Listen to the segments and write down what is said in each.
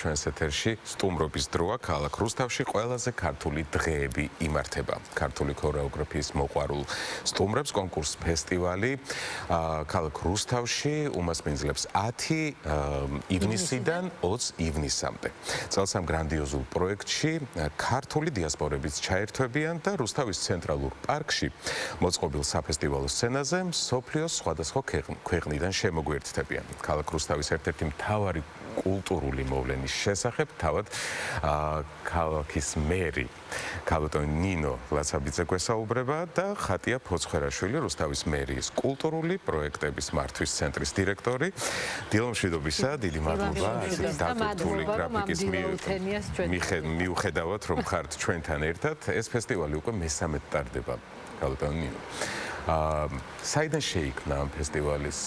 ჩვენს ეთერში სტუმრობის დროა ქალაქ რუსთავში ყველაზე ქართული დღეები იმართება. ქართული ქორეოგრაფიის მოყვარულ სტუმრებს კონკურს ფესტივალი ქალაქ რუსთავში უმასპინძლებს 10 ივნისიდან 20 ივნისამდე. წელს ამ გრანდიოზულ პროექტში ქართული დიასპორებიც ჩაერთვებიან და რუსთავის ცენტრალურ პარკში მოწყობილ საფესტივალო სცენაზე მსოფლიოს სხვადასხვა ქვეყნიდან შემოგვიერთდებიან. ქალაქ რუსთავის ერთ-ერთი მთავარი კულტურული მოვლენის შესახებ თავად ქალაქის მერი ქალბატონი ნინო ლაცაბიძე გვესაუბრება და ხატია ფოცხვერაშვილი რუსთავის მერიის კულტურული პროექტების მართვის ცენტრის დირექტორი. დილომშვიდობისა, დიდი მადლობა დაკრიტული გრაფიკის მიუხედავად რომ ხართ ჩვენთან ერთად. ეს ფესტივალი უკვე მესამედ ტარდება. ქალბატონი ნინო, საიდან შეიქმნა ამ ფესტივალის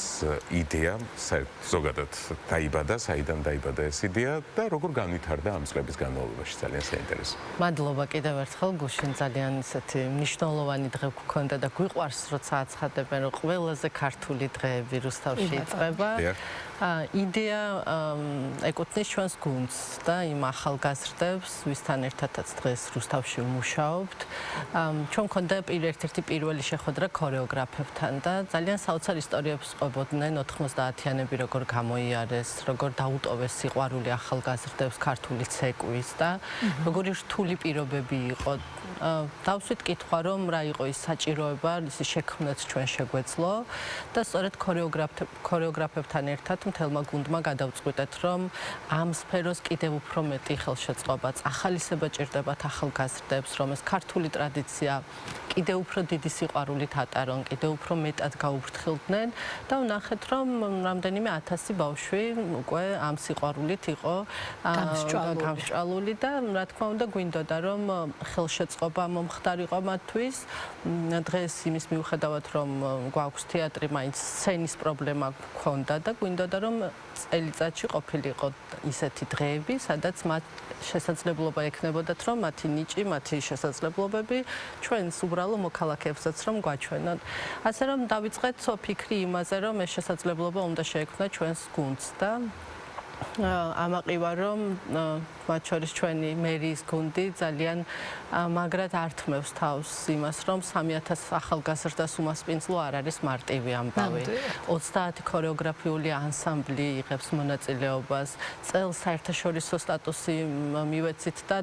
იდეა, ზოგადად დაიბადა, საიდან დაიბადა ეს იდეა და როგორ განვითარდა ამ წლების განმავლობაში? ძალიან საინტერესო. მადლობა კიდევ ერთხელ, გუშინ ძალიან ისეთი მნიშვნელოვანი დღე გქონდა და გვიყვარს როცა აცხადებენ, რომ ყველაზე ქართული დღეები რუსთავში იწყება. იდეა ეკუთვნის ჩვენს გუნდს და იმ ახალგაზრდებს, ვისთან ერთადაც დღეს რუსთავში ვმუშაობთ. ჩვენ მქონდა ერთ-ერთი პირველი შეხვედრა ქორეოგრაფებთან და ძალიან საოცარ ისტორიებს ყვებოდნენ 90-იანები როგორ გამოიარეს, როგორ დაუტოვეს სიყვარული ახალგაზრდებს ქართული ცეკვის და როგორი რთული პირობები იყო. დავსვით კითხვა, რომ რა იყო ის საჭიროება, ისი შექმნაც ჩვენ შეგვეძლო და სწორედ ქორეოგრაფებთან ერთად მთელმა გუნდმა გადავწყვიტეთ, რომ ამ სფეროს კიდევ უფრო მეტი ხელშეწყობაც, ახალისება ჭირდებათ ახალგაზრდებს, რომ ეს ქართული ტრადიცია კიდევ უფრო დიდი სიყვარულით ატარონ, კიდევ უფრო მეტად გაუფრთხილდნენ და ვნახეთ, რომ რამდენიმე 1000 ბავშვი უკვე ამ სიყვარულით იყო გამსჭვალული და რა თქმა უნდა გვინდოდა, რომ ხელშეწყობა მომხდარიყო მათთვის. დღეს იმის მიუხედავად, რომ გვაქვს თეატრი, მაინც სცენის პრობლემა გვქონდა და გვინდოდა, რომ წელიწადში ყოფილიყო ისეთი დღეები, სადაც მათ შესაძლებლობა ექნებოდათ, რომ მათი ნიჭი, მათი შესაძლებლობები ჩვენს უბრალო მოქალაქეებსაც რომ გვაჩვენოთ. ასე რომ დავიწყეთ ფიქრი იმაზე, რომ ეს შესაძლებლობა უნდა შეექმნა ჩვენს გუნდს და ამაყივა, რომ მათ შორის ჩვენი მერიის გუნდი ძალიან მაგრად ართმევს თავს იმას, რომ 3000 ახალგაზრდას უმასპინძლო არ არის მარტივი ამბავი. 30 ქორეოგრაფიული ანსამბლი იღებს მონაწილეობას. წელს საერთაშორისო სტატუსი მივეცით და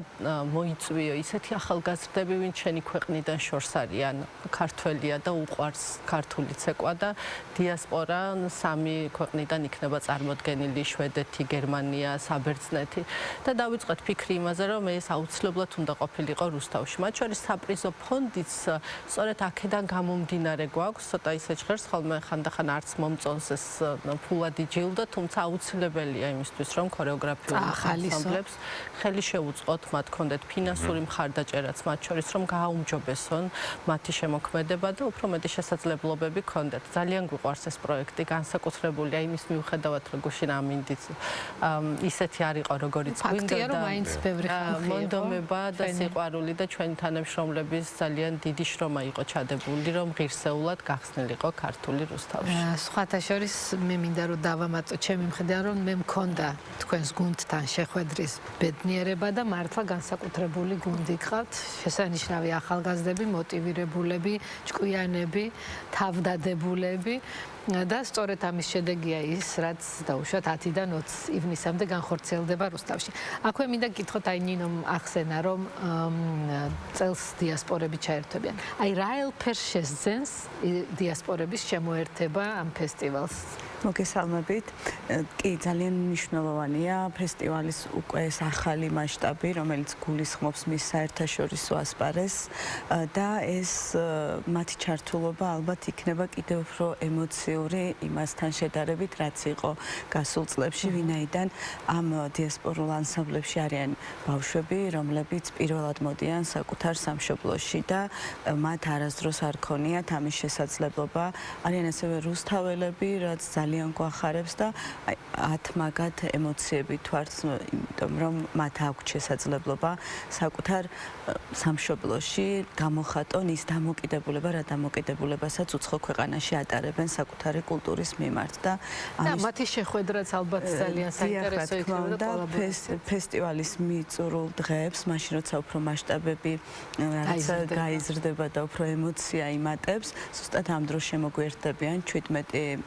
მოიწვიო ისეთი ახალგაზრდები, ვინც ჩვენი ქვეყნიდან შორს არიან, ქართველია და უყვარს ქართული ცეკვა და დიასპორა 3 ქვეყნიდან იქნება წარმოდგენილი: შვედეთი, გერმანია, საბერძნეთი და დავიწყეთ ფიქრი იმაზე, რომ ეს აუცილებლად უნდა ყოფილიყო რუსთავში. მათ შორის საპრიზო ფონდიც სწორედ აქედან გამომდინარე გვაქვს, ცოტა ისე ჟღერს ხოლმე ხანდახან არც მომწონს ეს ფულადი ჯილდო, თუმცა აუცილებელია იმისთვის, რომ ქორეოგრაფიული ანსამბლებს ხელი შეუწყოთ, მათ ჰქონდეთ ფინანსური მხარდაჭერაც, მათ შორის რომ გააუმჯობესონ მათი შემოქმედება და უფრო მეტი შესაძლებლობები ჰქონდეთ. ძალიან გვიყვარს ეს პროექტი, განსაკუთრებულია იმის მიუხედავად, რომ გუშინ ამინდიც ისეთი არ იყო, როგორიც გვინდოდა და მონდომება და სიყვარული და ჩვენი თანამშრომლების ძალიან დიდი შრომა იყო ჩადებული, რომ ღირსეულად გახსნილიყო ქართული რუსთავში. სხვათა შორის მე მინდა რომ დავამატო ჩემი მხრიდან, რომ მე მქონდა თქვენს გუნდთან შეხვედრის ბედნიერება და მართლა განსაკუთრებული გუნდი გყავთ, შესანიშნავი ახალგაზრდები, მოტივირებულები, ჭკვიანები, თავდადებულები. და სწორედ ამის შედეგია ის, რაც დაუშვათ 10-დან 20 ივნისამდე განხორციელდება რუსთავში. აქვე მინდა გითხოთ, აი ნინომ ახსენა, რომ წელს დიასპორები ჩაერთვებიან. აი რა ელფერს შესძენს დიასპორების შემოერთება ამ ფესტივალს? მოგესალმებით. კი, ძალიან მნიშვნელოვანია ფესტივალის უკვე ეს ახალი მასშტაბი, რომელიც გულისხმობს მის საერთაშორისო ასპარეზს და ეს მათი ჩართულობა ალბათ იქნება კიდევ უფრო ემოციური იმასთან შედარებით, რაც იყო გასულ წლებში, ვინაიდან ამ დიასპორულ ანსამბლებში არიან ბავშვები, რომლებიც პირველად მოდიან საკუთარ სამშობლოში და მათ არასდროს არ ქონიათ ამის შესაძლებლობა. არიან ასევე რუსთაველები, რაც ძალიან ძალიან გვახარებს და აი 10 მაგათ ემოციები თვარს, იმიტომ რომ მათ აქვთ შესაძლებლობა საკუთარ სამშობლოში გამოხატონ ის დამოკიდებულება, რა დამოკიდებულებასაც უცხო ქვეყანაში ატარებენ საკუთარი კულტურის მიმართ და მათი შეხვედრაც ალბათ ძალიან საინტერესო იქნება და ფესტივალის მიწურულ დღეებს, მაშინ როცა უფრო მასშტაბები რაღაცა გაიზრდება და უფრო ემოცია იმატებს, ზუსტად ამ დროს შემოგვერდებიან 17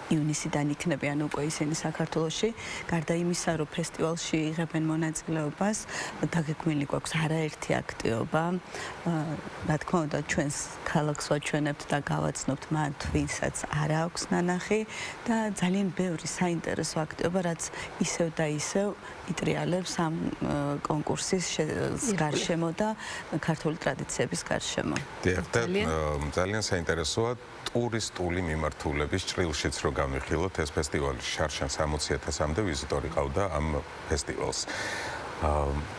ივნისიდან იქნებიან უკვე ისინი საქართველოში. გარდა იმისა, რომ ფესტივალში იღებენ მონაწილეობას, დაგეგმილი გვაქვს არაერთი აქტივობა. რა თქმა უნდა, ჩვენს ქალაქს ვაჩვენებთ და გავაცნობთ მათ, ვინცაც არ აქვს ნანახი და ძალიან ბევრი საინტერესო აქტივობა, რაც ისევ და ისევ იტრიალებს ამ კონკურსის გარშემო და ქართული ტრადიციების გარშემო. ძალიან საინტერესოა ტურისტული მიმართულების ჭრილშიც რო გამიხილოთ ეს ფესტივალი შარშან 60,000-მდე ვიზიტორი ყავდა ამ ფესტივალს.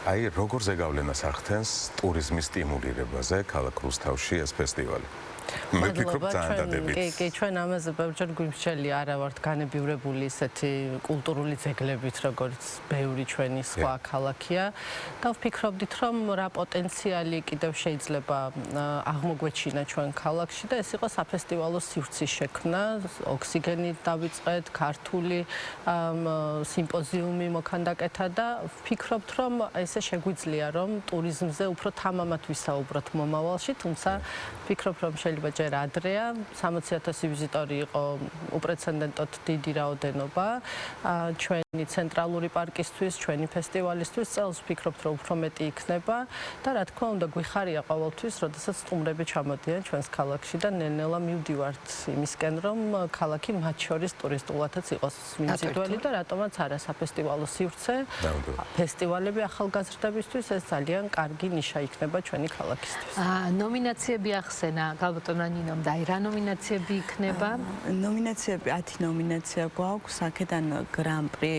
აი როგორ ზეგავლენას ახდენს ტურიზმის სტიმულირებაზე ქალაქ რუსთავში ეს ფესტივალი? მე ვფიქრობ ძალიან დადებით. კი, ჩვენ ამაზე ბევრჯერ გვიმსჯელია, არა ვართ განებივრებული ისეთი კულტურული ძეგლებით, როგორც ბევრი ჩვენი სხვა ქალაქია და ვფიქრობდით, რომ რა პოტენციალი კიდევ შეიძლება აღმოგვეჩინა ჩვენ ქალაქში და ეს იყო საფესტივალო სივრცის შექმნა, ოქსიგენი დავიწყეთ, ქართული სიმპოზიუმი მოქანდაკეთა და ვფიქრობთ, რომ ესე შეგვიძლია, რომ ტურიზმზე უფრო თამამად ვისაუბროთ მომავალში, თუმცა ვფიქრობ, რომ შეიძლება ჯერ ადრეა 60,000 ვიზიტორი იყო უპრეცედენტოდ დიდი რაოდენობა ჩვენი ცენტრალური პარკისთვის, ჩვენი ფესტივალისთვის წელს ვფიქრობთ, რომ უფრო მეტი იქნება და რა თქმა უნდა გვიხარია ყოველთვის, როდესაც სტუმრები ჩამოდიან ჩვენს ქალაქში და ნელ-ნელა მივდივართ იმისკენ, რომ ქალაქი მათ შორის ტურისტულადაც იყოს მიმზიდველი და რატომაც არა საფესტივალო სივრცე, ფესტივალები ახალგაზრდებისთვის ეს ძალიან კარგი ნიშა იქნება ჩვენი ქალაქისთვის. ნომინაციები ახსენა გალბატონმა ნინომ და აი რა ნომინაციები იქნება? ნომინაციები 10 ნომინაცია გვაქვს, აქედან გრან-პრი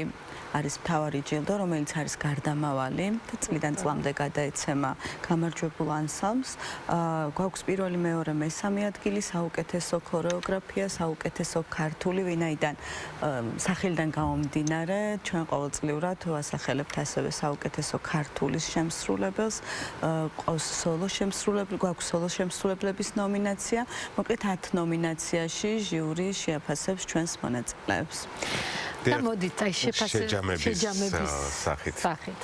არის მთავარი ჯილდო, რომელიც არის გარდამავალი და წლიდან წლამდე გადაეცემა გამარჯვებულ ანსამბლს. გვაქვს პირველი, მეორე, მესამე ადგილი, საუკეთესო ქორეოგრაფია, საუკეთესო ქართული, ვინაიდან სახელიდან გამომდინარე, ჩვენ ყოველწლიურად ვასახელებთ ასევე საუკეთესო ქართულის შემსრულებელს, გვაქვს სოლო შემსრულებლების ნომინაცია. მოკლედ 10 ნომინაციაში ჟიური შეაფასებს ჩვენს მონაწილეებს. და მოდით აი შეჯამების სახით,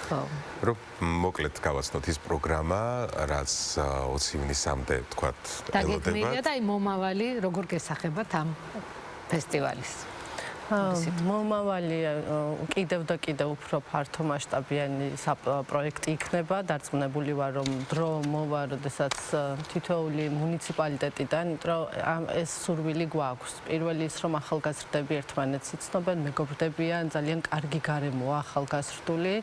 ხო. რომ მოკლედ გავაცნოთ ის პროგრამა, რაც 20 ივნისამდე თქვათ ელოდება. დაგეგმილია და აი მომავალი როგორ გესახებათ ამ ფესტივალის? მომავალი კიდევ და კიდევ უფრო ფართო მასშტაბიანი პროექტი იქნება. დარწმუნებული ვარ, რომ დრო მოვა, როდესაც თითოეული მუნიციპალიტეტიდან, რომ ეს სურვილი გვაქვს. პირველი ის, რომ ახალგაზრდები ერთმანეთს იცნობენ, მეგობრდებიან, ძალიან კარგი გარემოა ახალგაზრდული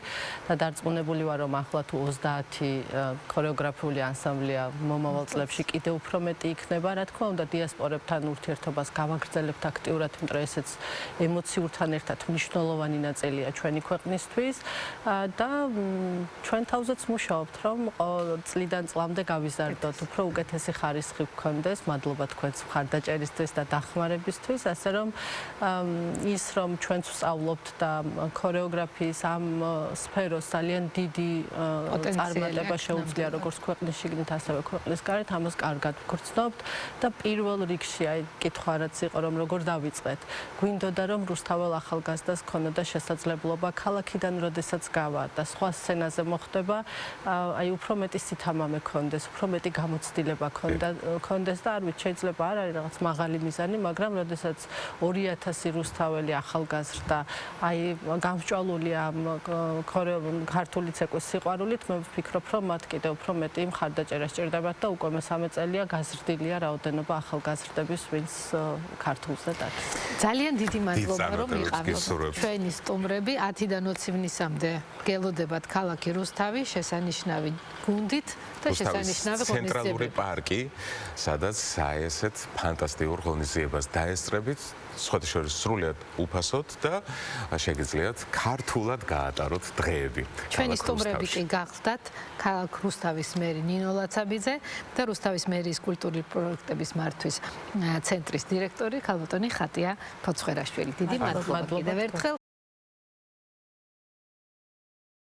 და დარწმუნებული ვარ, რომ ახლა თუ 30 ქორეოგრაფიული ანსამბლია მომავალ წლებში კიდევ უფრო მეტი იქნება. რა თქმა უნდა, დიასპორებთან ურთიერთობას გავაგრძელებთ აქტიურად, იმიტომ რომ ესეც ემოციურთან ერთად მნიშვნელოვანი ნაწილია ჩვენი ქვეყნისთვის და ჩვენ თავზეც მუშაობთ, რომ წლიდან წლამდე გავიზარდოთ, უფრო უკეთესი ხარისხი გქონდეს, მადლობა თქვენს მხარდაჭერისთვის და დახმარებისთვის, ასე რომ ის, რომ ჩვენც ვსწავლობთ და ქორეოგრაფიის ამ სფეროს ძალიან დიდი წარმატება შეუძლია როგორც ქვეყნის შიგნით, ასევე ქვეყნის გარეთ, ამას კარგად ვგრძნობთ და პირველ რიგში აი კითხვა რაც იყო, რომ როგორ დავიწყეთ. გვინდოდა რომ რუსთაველ ახალგაზრდას ქონოდა შესაძლებლობა ქალაქიდან როდესაც გავა და სხვა სცენაზე მოხდება, აი უფრო მეტი სითამამე ქონდეს, უფრო მეტი გამოცდილება ქონდეს და არ ვიცი, შეიძლება არ არის რაღაც მაღალი მიზანი, მაგრამ როდესაც 2000 რუსთაველი ახალგაზრდა აი გამსჭვალული ამ ქართული ცეკვის სიყვარულით, მე ვფიქრობ, რომ მათ კიდევ უფრო მეტი მხარდაჭერა სჭირდებათ და უკვე მესამე წელია გაზრდილია რაოდენობა ახალგაზრდების, ვინც ქართულზე დაკის. ძალიან დიდი მადლობა. მადლობა რომ წარმატებებს გისურვებთ. ჩვენი სტუმრები 10-დან 20 ივნისამდე გელოდებათ ქალაქი რუსთავი შესანიშნავი გუნდით და შესანიშნავი ცენტრალური ღონისძიებებით. პარკი, სადაც ესეთ ფანტასტიკურ ღონისძიებას დაესწრებით, სხვათა შორის სრულიად უფასოდ და შეგიძლიათ ქართულად გაატაროთ დღეები. ჩვენი ქალაქ სტუმრები რუსთავში. კი გახდათ ქალაქ რუსთავის მერი ნინო ლაცაბიძე და რუსთავის მერიის კულტურული პროექტების მართვის ცენტრის დირექტორი ქალბატონი ხატია ფოცხვერაშვილი. დიდი მადლობა კიდევ ერთხელ.